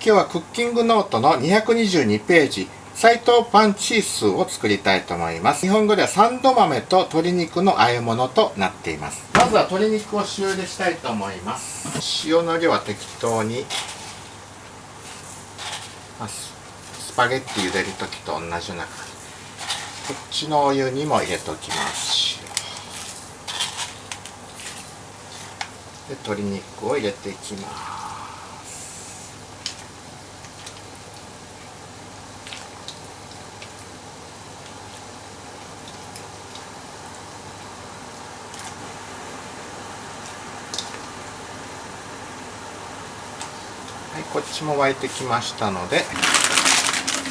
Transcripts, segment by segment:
今日はクッキングノートの222ページ、斉藤パンチースを作りたいと思います。日本語ではサンド豆と鶏肉の和え物となっています。まずは鶏肉を塩茹でしたいと思います。塩の量は適当に、スパゲッティ茹でるときと同じような感じ。こっちのお湯にも入れておきます。で、鶏肉を入れていきます。はい、こっちも沸いてきましたので、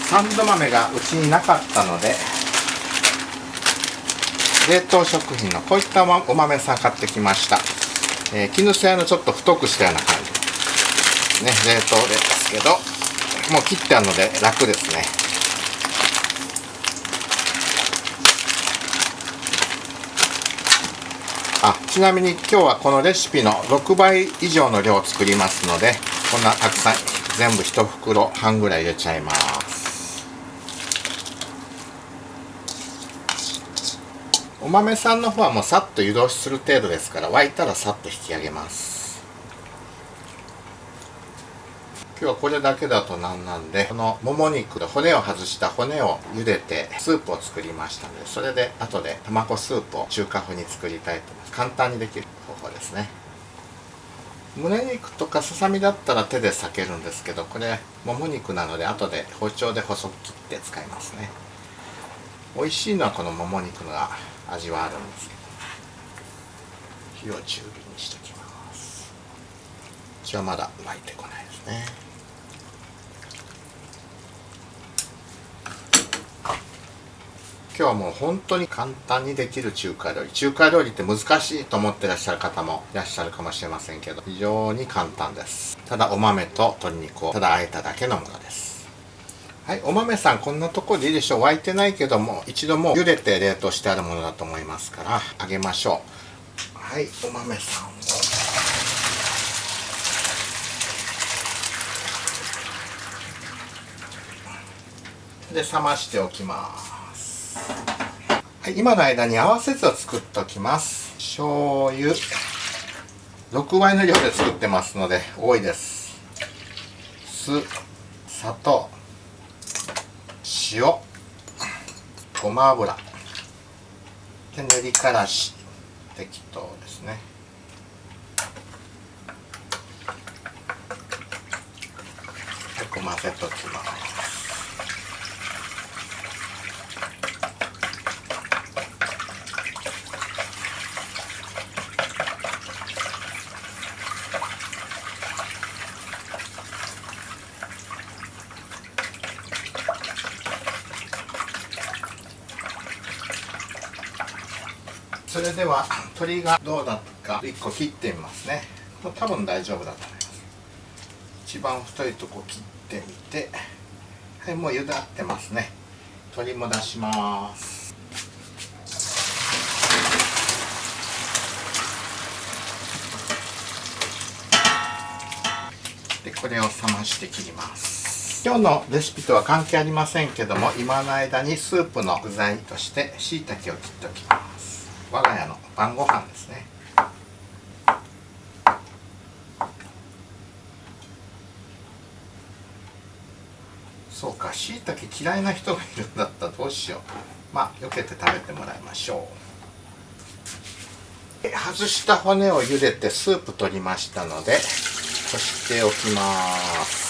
サンド豆がうちになかったので、冷凍食品のこういったお豆さん買ってきました。絹さやのちょっと太くしたような感じね、冷凍ですけどもう切ってあるので楽ですね。ちなみに今日はこのレシピの6倍以上の量を作りますので、こんなたくさん全部1袋半ぐらい入れちゃいます。お豆さんの方はもうさっと湯通しする程度ですから、沸いたらさっと引き上げます。今日はこれだけだとなんで、このもも肉で骨を外した骨を茹でてスープを作りましたので、それで後で卵スープを中華風に作りたいと思います。簡単にできる方法ですね。胸肉とかささみだったら手で裂けるんですけど、これもも肉なので後で包丁で細く切って使いますね。美味しいのはこのもも肉が味はあるんですけど、火を中火にしておきます。うちはまだ沸いてこないですね。今日はもう本当に簡単にできる中華料理。中華料理って難しいと思ってらっしゃる方もいらっしゃるかもしれませんけど、非常に簡単です。ただお豆と鶏肉をただ和えただけのものです。はい、お豆さんこんなところでいいでしょう。沸いてないけども一度もう茹でて冷凍してあるものだと思いますから揚げましょう。はい、お豆さんをで冷ましておきます。はい、今の間に合わせ酢を作っておきます。醤油6倍の量で作ってますので多いです。酢、砂糖、塩、ごま油で練りからし適当ですね。よく混ぜておきます。それでは鶏がどうだったか1個切ってみますね。多分大丈夫だと思います。一番太いとこ切ってみて、はい、もう茹だってますね。鶏も出します。でこれを冷まして切ります。今日のレシピとは関係ありませんけども、今の間にスープの具材として椎茸を切っておきます。我が家の晩ご飯ですね。そうか、椎茸嫌いな人がいるんだったらどうしよう。まあ避けて食べてもらいましょう。外した骨を茹でてスープ取りましたのでこしておきます。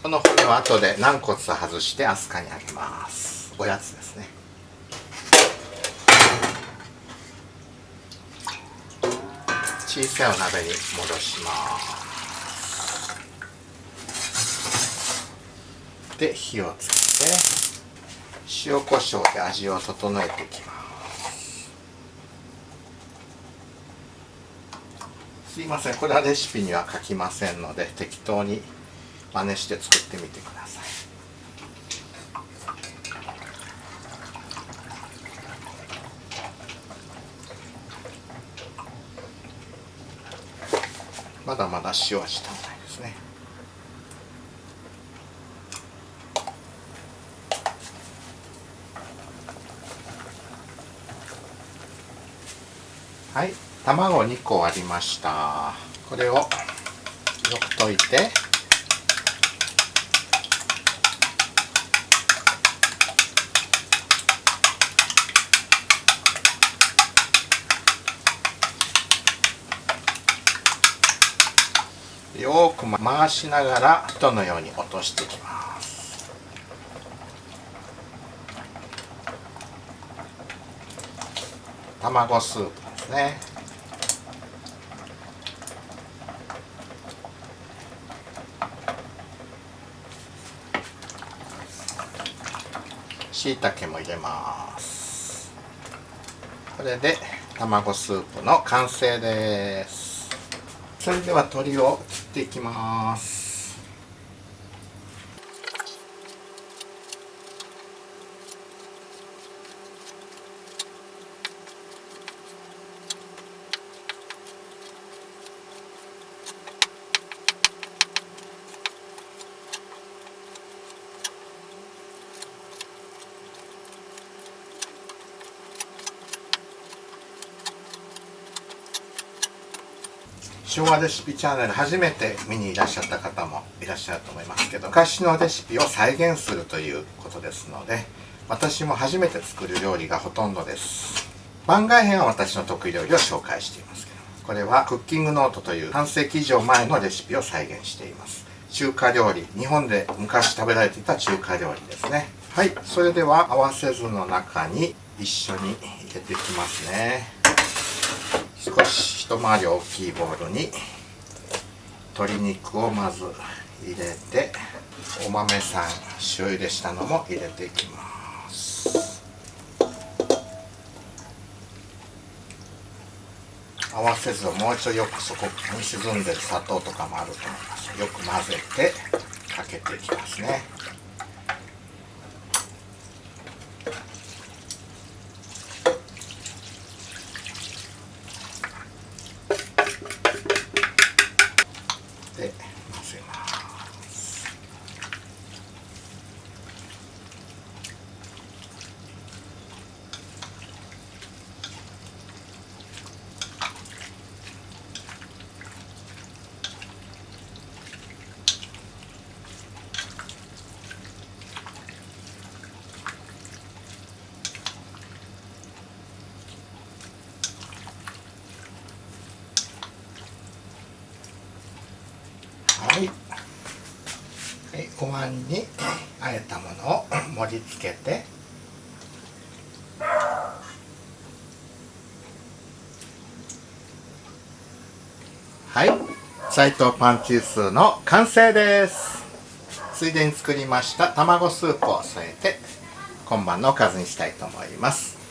この骨は後で軟骨を外してアスカにあげます。おやつですね。小さいお鍋に戻します。で火をつけて塩コショウで味を整えていきます。すいません、これはレシピには書きませんので適当に真似して作ってみてください。まだまだ塩はしたくないです。ですね。はい、卵2個ありました。これをよく溶いて、よく回しながら糸のように落としていきます。卵スープですね。しいたけも入れます。これで卵スープの完成です。それでは鶏を切っていきます。昭和レシピチャンネル初めて見にいらっしゃった方もいらっしゃると思いますけど、昔のレシピを再現するということですので、私も初めて作る料理がほとんどです。番外編は私の得意料理を紹介していますけど、これはクッキングノートという半世紀以上前のレシピを再現しています。中華料理、日本で昔食べられていた中華料理ですね。はい、それでは合わせ酢の中に一緒に入れていきますね。少し一回り大きいボウルに鶏肉をまず入れて、お豆さん塩入れしたのも入れていきます。合わせずもう一度よくそこに沈んでる砂糖とかもあると思います。よく混ぜてかけていきますね。で混ぜます。はい、お椀にあえたものを盛り付けて、はい、斉藤パンチースーの完成です。ついでに作りました卵スープを添えて今晩のおかずにしたいと思います。